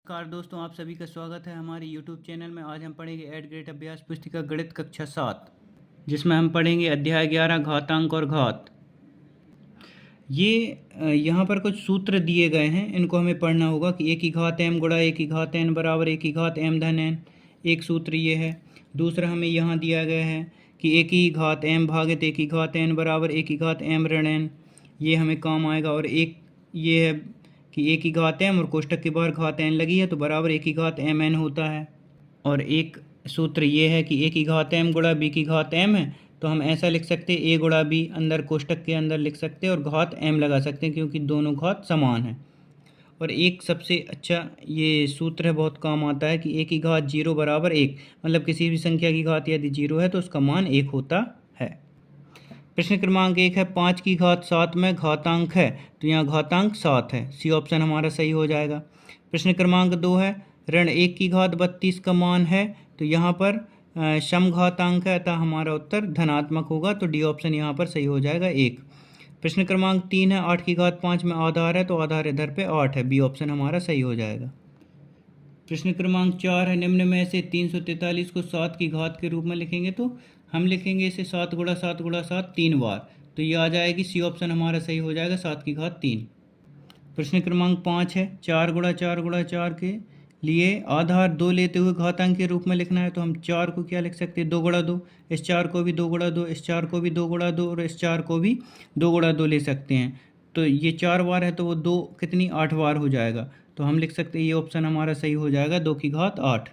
नमस्कार दोस्तों, आप सभी का स्वागत है हमारे YouTube चैनल में। आज हम पढ़ेंगे ऐड ग्रेड अभ्यास पुस्तिका गणित कक्षा 7, जिसमें हम पढ़ेंगे अध्याय 11 घातांक और घात। यहाँ पर कुछ सूत्र दिए गए हैं, इनको हमें पढ़ना होगा कि एक की घात m गुणा एक की घात n बराबर एक की घात m धन n। एक सूत्र ये है। दूसरा हमें यहाँ दिया गया है कि एक की घात m भागित एक की घात n बराबर एक की घात m ऋण n। ये हमें काम आएगा। और एक ये है कि एक की घात m और कोष्टक के बाहर घात n लगी है तो बराबर एक की घात mn होता है। और एक सूत्र ये है कि एक की घात m गुणा b की घात m है तो हम ऐसा लिख सकते हैं a गुणा b अंदर कोष्टक के अंदर लिख सकते हैं और घात m लगा सकते हैं क्योंकि दोनों घात समान हैं। और एक सबसे अच्छा ये सूत्र है, बहुत काम आता है कि एक की घात 0 बराबर 1, मतलब किसी भी संख्या की घात यदि 0 है तो उसका मान 1 होता है। प्रश्न क्रमांक 1 है 5 की घात 7 में घातांक है, तो यहाँ घातांक 7 है, सी ऑप्शन हमारा सही हो जाएगा। प्रश्न क्रमांक 2 है ऋण 1 की घात 32 का मान है, तो यहाँ पर समघातांक है अतः हमारा उत्तर धनात्मक होगा, तो डी ऑप्शन यहाँ पर सही हो जाएगा 1। प्रश्न क्रमांक 3 है 8 की घात 5 में आधार है, तो आधार इधर पे 8 है, बी ऑप्शन हमारा सही हो जाएगा। प्रश्न क्रमांक 4 है निम्न में से 343 को 7 की घात के रूप में लिखेंगे, तो हम लिखेंगे इसे 7 गुणा 7 गुणा 7 3 बार, तो ये आ जाएगी, सी ऑप्शन हमारा सही हो जाएगा 7 की घात 3। प्रश्न क्रमांक 5 है 4 गुणा 4 गुणा 4 के लिए आधार 2 लेते हुए घातांक के रूप में लिखना है, तो हम 4 को क्या लिख सकते हैं 2 गुणा 2, इस 4 को भी 2 गुणा 2, इस 4 को भी 2 गुणा 2 और इस 4 को भी 2 गुणा 2 ले सकते हैं। तो ये 4 बार है तो वो 2 कितनी 8 बार हो जाएगा, तो हम लिख सकते हैं ये ऑप्शन हमारा सही हो जाएगा 2 की घात 8।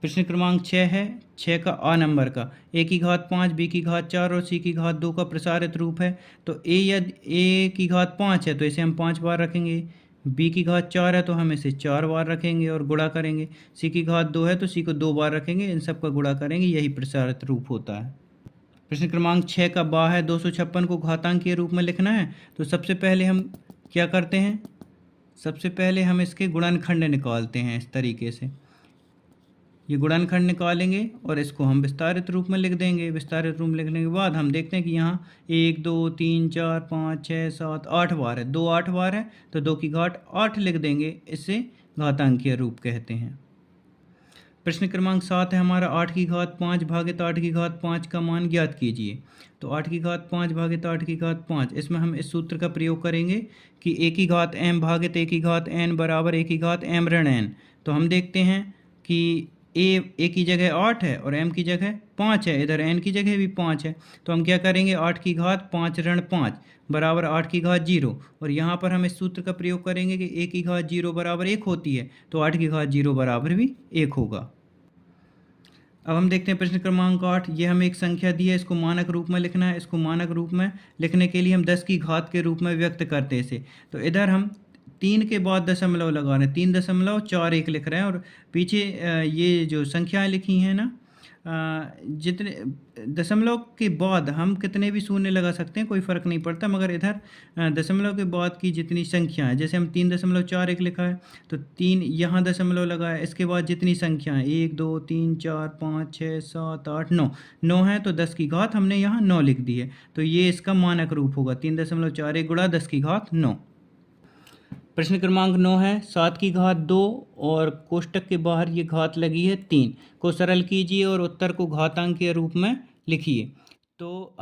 प्रश्न क्रमांक 6 है 6 का आ नंबर का ए की घात 5 बी की घात 4 और सी की घात 2 का प्रसारित रूप है, तो ए की घात 5 है तो इसे हम 5 बार रखेंगे, बी की घात 4 है तो हम इसे 4 बार रखेंगे और गुणा करेंगे, सी की घात 2 है तो सी को 2 बार रखेंगे, इन सब का गुणा करेंगे, यही प्रसारित रूप होता है। प्रश्न क्रमांक 6 का बा है 256 को घातांक के रूप में लिखना है, तो सबसे पहले हम क्या करते हैं, सबसे पहले हम इसके गुणनखंड निकालते हैं। इस तरीके से ये गुणनखंड निकालेंगे और इसको हम विस्तारित रूप में लिख देंगे। विस्तारित रूप में लिखने के बाद हम देखते हैं कि यहाँ 1 2 3 4 5 6 7 8 बार है, 2 8 बार है तो 2 की घात 8 लिख देंगे, इससे घातांकीय रूप कहते हैं। प्रश्न क्रमांक 7 है हमारा 8 की घात 5 भागित 8 की घात 5 का मान ज्ञात कीजिए, तो 8 की घात 5 भागित 8 की घात 5, इसमें हम इस सूत्र का प्रयोग करेंगे कि a की घात m भागित a की घात n बराबर a की घात m ऋण n। तो हम देखते हैं कि a की जगह 8 है और m की जगह 5 है, इधर n की जगह भी 5 है, तो हम क्या करेंगे 8 की घात 5 ऋण 5 बराबर 8 की घात 0, और यहाँ पर हम इस सूत्र का प्रयोग करेंगे कि a की घात 0 बराबर 1 होती है, तो 8 की घात 0 बराबर भी 1 होगा। अब हम देखते हैं प्रश्न क्रमांक 8, ये हमें एक संख्या दी है, इसको मानक रूप में लिखना है। इसको मानक रूप में लिखने के लिए हम 10 की घात के रूप में व्यक्त करते हैं इसे, तो इधर हम 3 के बाद दशमलव लगा रहे हैं, 3.41 लिख रहे हैं, और पीछे ये जो संख्याएं लिखी हैं ना, जितने दशमलव के बाद हम कितने भी शून्य लगा सकते हैं, कोई फ़र्क नहीं पड़ता, मगर इधर दशमलव के बाद की जितनी संख्या है, जैसे हम 3.41 लिखा है तो 3 यहाँ दशमलव लगा है, इसके बाद जितनी संख्या है 1 2 3 4 5 6 7 8 9 9 है, तो 10 की घात हमने यहाँ 9 लिख दी है, तो ये इसका मानक रूप होगा 3.41 गुणा 10 की घात 9। प्रश्न क्रमांक 9 है 7 की घात 2 और कोष्टक के बाहर ये घात लगी है 3 को सरल कीजिए और उत्तर को घातांक के रूप में लिखिए। तो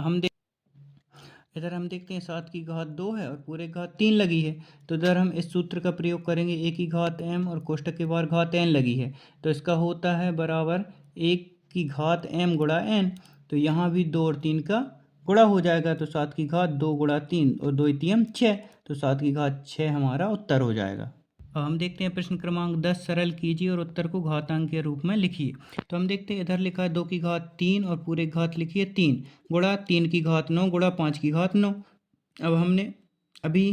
इधर हम देखते हैं 7 की घात 2 है और पूरे घात 3 लगी है, तो इधर हम इस सूत्र का प्रयोग करेंगे, a की घात m और कोष्टक के बाहर घात n लगी है, तो इसका होता है बराबर 1 की घात m गुणा n, तो यहाँ भी 2 और 3 का गुणा हो जाएगा, तो 7 की घात 2 गुणा 3 और 2 3 6, तो 7 की घात 6 हमारा उत्तर हो जाएगा। अब हम देखते हैं प्रश्न क्रमांक 10, सरल कीजिए और उत्तर को घातांक के रूप में लिखिए। तो हम देखते हैं इधर लिखा है 2 की घात 3 और पूरे घात लिखिए 3 गुणा 3 की घात 9 गुणा 5 की घात 9। अब हमने अभी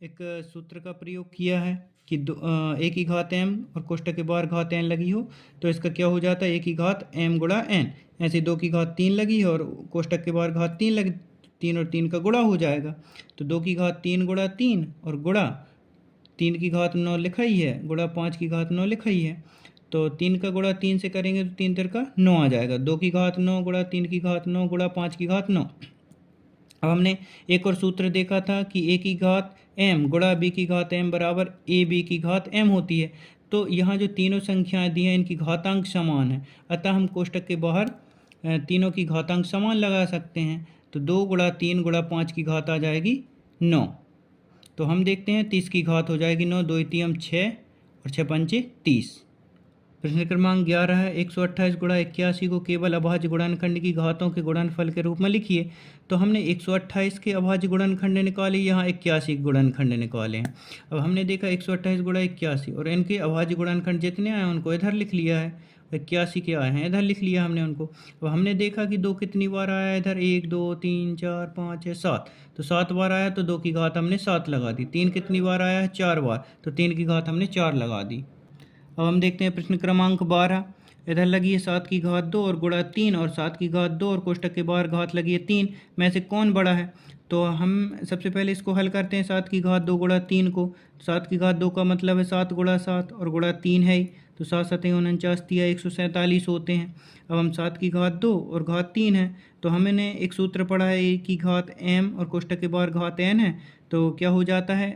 एक सूत्र का प्रयोग किया है कि a की घात m और कोष्टक के बाहर घात n लगी हो, तो इसका क्या हो जाता है a की घात m गुणा n, ऐसे 2 की घात 3 लगी है और कोष्टक के बाहर घात 3 लगी, 3 और 3 का गुणा हो जाएगा, तो 2 की घात 3 गुणा 3 और गुणा 3 की घात 9 लिखा ही है, गुणा 5 की घात 9 लिखा ही है, तो 3 का गुणा 3 से करेंगे तो 3 का 9 आ जाएगा, 2 की घात 9 गुणा 3 की घात 9 गुणा 5 की घात 9। अब हमने एक और सूत्र देखा था कि a की घात m गुणा b की घात m बराबर a b की घात m होती है, तो यहाँ जो तीनों संख्याएं दी हैं इनकी घातांक समान है, अतः हम कोष्टक के बाहर तीनों की घातांक समान लगा सकते हैं। तो 2 गुणा 3 गुणा 5 की घात आ जाएगी 9। तो हम देखते हैं 30 की घात हो जाएगी 9, 2 3 6 और 6 पंचे 30। प्रश्न क्रमांक 11 है 128 गुणा 81 को केवल अभाज्य गुणनखंड की घातों के गुणनफल के रूप में लिखिए। तो हमने 128 के अभाज्य गुणनखंड निकाले, यहाँ 81 के गुणनखंड निकाले हैं। अब हमने देखा 128 गुणा 81 और इनके अभाज्य गुणनखंड जितने आए उनको इधर लिख लिया है, 81 के आए हैं इधर लिख लिया हमने उनको। अब हमने देखा कि 2 कितनी बार आया है इधर, 1 2 3 4 5 6 7, तो 7 बार आया तो 2 की घात हमने 7 लगा दी। 3 कितनी बार आया है, 4 बार, तो 3 की घात हमने 4 लगा दी। अब हम देखते हैं प्रश्न क्रमांक 12, इधर लगी है 7 की घात 2 और गुणा 3 और 7 की घात 2 और कोष्टक के बाहर घात लगी है 3, में से कौन बड़ा है। तो हम सबसे पहले इसको हल करते हैं, 7 की घात 2 गुणा 3 को। 7 की घात 2 का मतलब है 7 गुणा 7 और गुणा 3 है ही, तो 7 7 49 तिया 147 होते हैं। अब हम 7 की घात 2 और घात 3 है, तो हमने एक सूत्र पढ़ा है a की घात m और कोष्टक के बाहर घात n है, तो क्या हो जाता है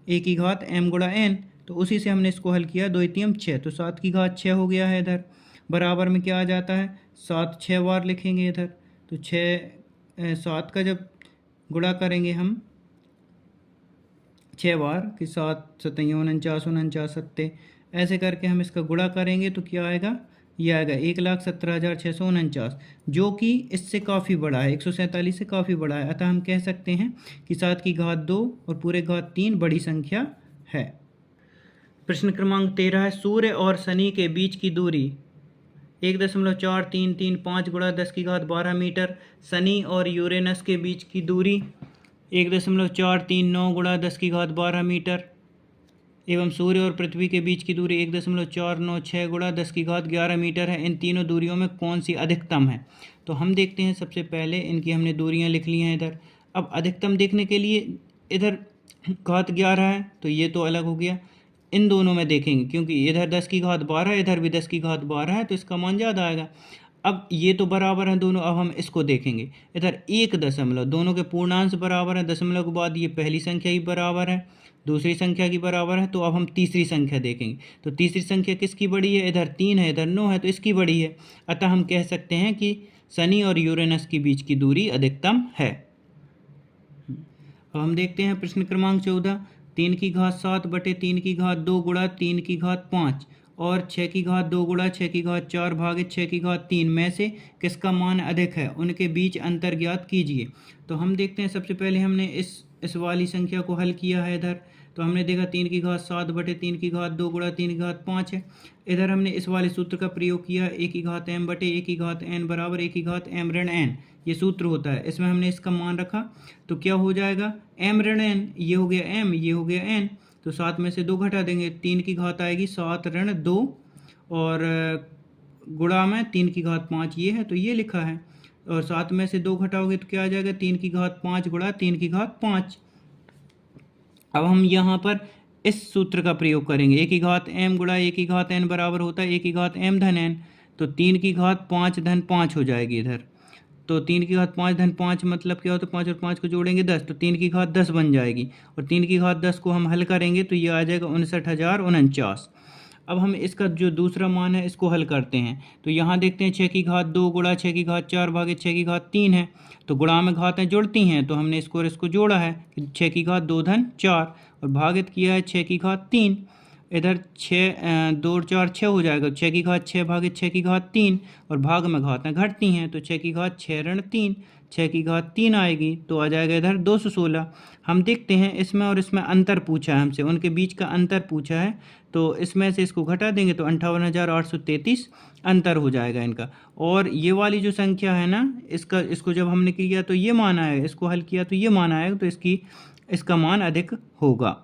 a की घात m गुणा n। तो उसी से हमने इसको हल किया, 2 3 6, तो 7 की घात 6 हो गया है इधर। बराबर में क्या आ जाता है, 7 6 बार लिखेंगे इधर, तो 7 का जब गुणा करेंगे हम 6 बार कि 7 7 49 49 7, ऐसे करके हम इसका गुणा करेंगे तो क्या आएगा, ये आएगा 1,17,649, जो कि इससे काफ़ी बड़ा है, 147 से काफ़ी बड़ा है। अतः हम कह सकते हैं कि 7 की घात 2 और पूरे घात 3 बड़ी संख्या है। प्रश्न क्रमांक 13 है सूर्य और शनि के बीच की दूरी 1.4335 गुणा 10 की घात 12 मीटर। शनि और यूरेनस के बीच की दूरी 1.439 गुणा 10 की घात 12 मीटर एवं सूर्य और पृथ्वी के बीच की दूरी 1.496 गुणा 10 की घात 11 मीटर है। इन तीनों दूरियों में कौन सी अधिकतम है। तो हम देखते हैं, सबसे पहले इनकी हमने दूरियां लिख ली हैं इधर। अब अधिकतम देखने के लिए इधर घात 11 है तो ये तो अलग हो गया, इन दोनों में देखेंगे क्योंकि इधर 10 की घात 12 है, इधर भी 10 की घात 12 है, तो इसका मान ज़्यादा आएगा। अब ये तो बराबर हैं दोनों, अब हम इसको देखेंगे। इधर 1 दशमलव, दोनों के पूर्णांश बराबर है, दशमलव के बाद ये पहली संख्या ही बराबर है, दूसरी संख्या की बराबर है। तो अब हम तीसरी संख्या देखेंगे, तो तीसरी संख्या किसकी बड़ी है, इधर 3 है इधर 9 है, तो इसकी बड़ी है। अतः हम कह सकते हैं कि शनि और यूरेनस के बीच की दूरी अधिकतम है। अब हम देखते हैं प्रश्न क्रमांक 14, 3 की घात 7 बटे 3 की घात 2 गुणा 3 की घात 5 और 6 की घात 2 गुणा 6 की घात 4 भागित 6 की घात 3 में से किसका मान अधिक है, उनके बीच अंतर ज्ञात कीजिए। तो हम देखते हैं, सबसे पहले हमने इस वाली संख्या को हल किया है इधर। तो हमने देखा 3 की घात 7 बटे 3 की घात 2 गुणा 3 की घात 5 है। इधर हमने इस वाले सूत्र का प्रयोग किया, a की घात m बटे a की घात n बराबर a की घात m ऋण n, ये सूत्र होता है। इसमें हमने इसका मान रखा तो क्या हो जाएगा, m ऋण n, ये हो गया m, ये हो गया n, तो 7 में से 2 घटा देंगे, 3 की घात आएगी 7 ऋण 2 और गुणा में 3 की घात 5 ये है, तो ये लिखा है, और 7 में से 2 घटाओगे तो क्या आ जाएगा, 3 की घात 5 गुणा 3 की घात 5। अब हम यहाँ पर इस सूत्र का प्रयोग करेंगे, a की घात m गुणा a की घात n बराबर होता है a की घात m धन n, तो 3 की घात 5 धन 5 हो जाएगी इधर। तो 3 की घात 5 धन 5 मतलब क्या होता है, 5 और 5 को जोड़ेंगे 10, तो 3 की घात 10 बन जाएगी, और 3 की घात 10 को हम हल करेंगे तो ये आ जाएगा 59,049। अब हम इसका जो दूसरा मान है इसको हल करते हैं। तो यहाँ देखते हैं 6 की घात 2 गुणा 6 की घात 4 भागित 6 की घात 3 है, तो गुणा में घातें जुड़ती हैं, तो हमने इसको और इसको जोड़ा है कि 6 की घात 2 धन 4 और भागित किया है 6 की घात 3। इधर 6 2 और 4 6 हो जाएगा, 6 की घात 6 भागित 6 की घात 3 और भाग में घातें घटती हैं, तो 6 की घात 6 ऋण 3, 6 की घात 3 आएगी, तो आ जाएगा इधर 216। हम देखते हैं इसमें और इसमें अंतर पूछा है हमसे, उनके बीच का अंतर पूछा है, तो इसमें से इसको घटा देंगे तो 58,833 अंतर हो जाएगा इनका। और ये वाली जो संख्या है ना, इसको जब हमने किया तो ये मान आएगा, इसको हल किया तो ये मान आएगा, तो इसका मान अधिक होगा।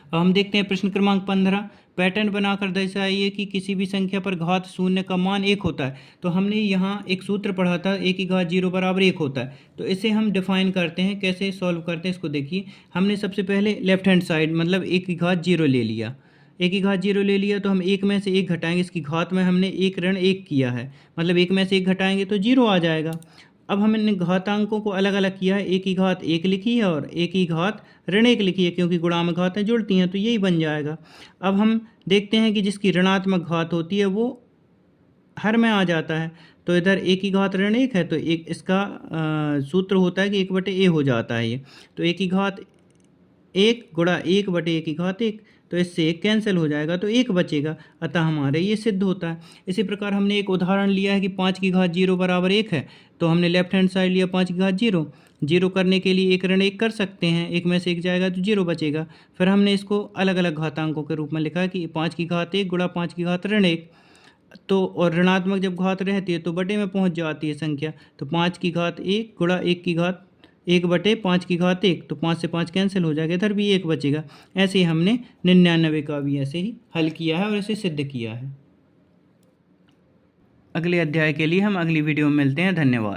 अब हम देखते हैं प्रश्न क्रमांक 15, पैटर्न बनाकर दर्शाइए कि किसी भी संख्या पर घात शून्य का मान 1 होता है। तो हमने यहाँ एक सूत्र पढ़ा था, a की घात 0 बराबर 1 होता है, तो इसे हम डिफाइन करते हैं, कैसे सॉल्व करते हैं इसको देखिए। हमने सबसे पहले लेफ्ट हैंड साइड मतलब a की घात 0 ले लिया, a की घात 0 ले लिया, तो हम 1 में से 1 घटाएंगे, इसकी घात में हमने 1 ऋण 1 किया है, मतलब 1 में से 1 घटाएंगे तो 0 आ जाएगा। अब हमने घातांकों को अलग अलग किया है, एक की घात एक लिखी है और एक की घात ऋण एक लिखी है, क्योंकि गुणा में घातें जुड़ती हैं तो यही बन जाएगा। अब हम देखते हैं कि जिसकी ऋणात्मक घात होती है वो हर में आ जाता है, तो इधर एक की घात ऋण एक है तो एक इसका सूत्र होता है कि 1/a हो जाता है ये, तो एक की घात एक गुणा 1/a की घात एक, तो इससे एक कैंसिल हो जाएगा तो एक बचेगा, अतः हमारे ये सिद्ध होता है। इसी प्रकार हमने एक उदाहरण लिया है कि 5 की घात 0 बराबर 1 है, तो हमने लेफ्ट हैंड साइड लिया 5 की घात 0, 0 करने के लिए एक ऋण एक कर सकते हैं, एक में से एक जाएगा तो 0 बचेगा। फिर हमने इसको अलग अलग घातांकों के रूप में लिखा कि 5 की घात 1 गुणा 5 की घात ऋण 1, तो और ऋणात्मक जब घात रहती है तो बटे में पहुंच जाती है संख्या, तो 5 की घात 1 गुणा 1 की घात 1/5 की घात 1, तो 5 से 5 कैंसिल हो जाएगा, इधर भी 1 बचेगा। ऐसे ही हमने 99 का भी ऐसे ही हल किया है और इसे सिद्ध किया है। अगले अध्याय के लिए हम अगली वीडियो में मिलते हैं। धन्यवाद।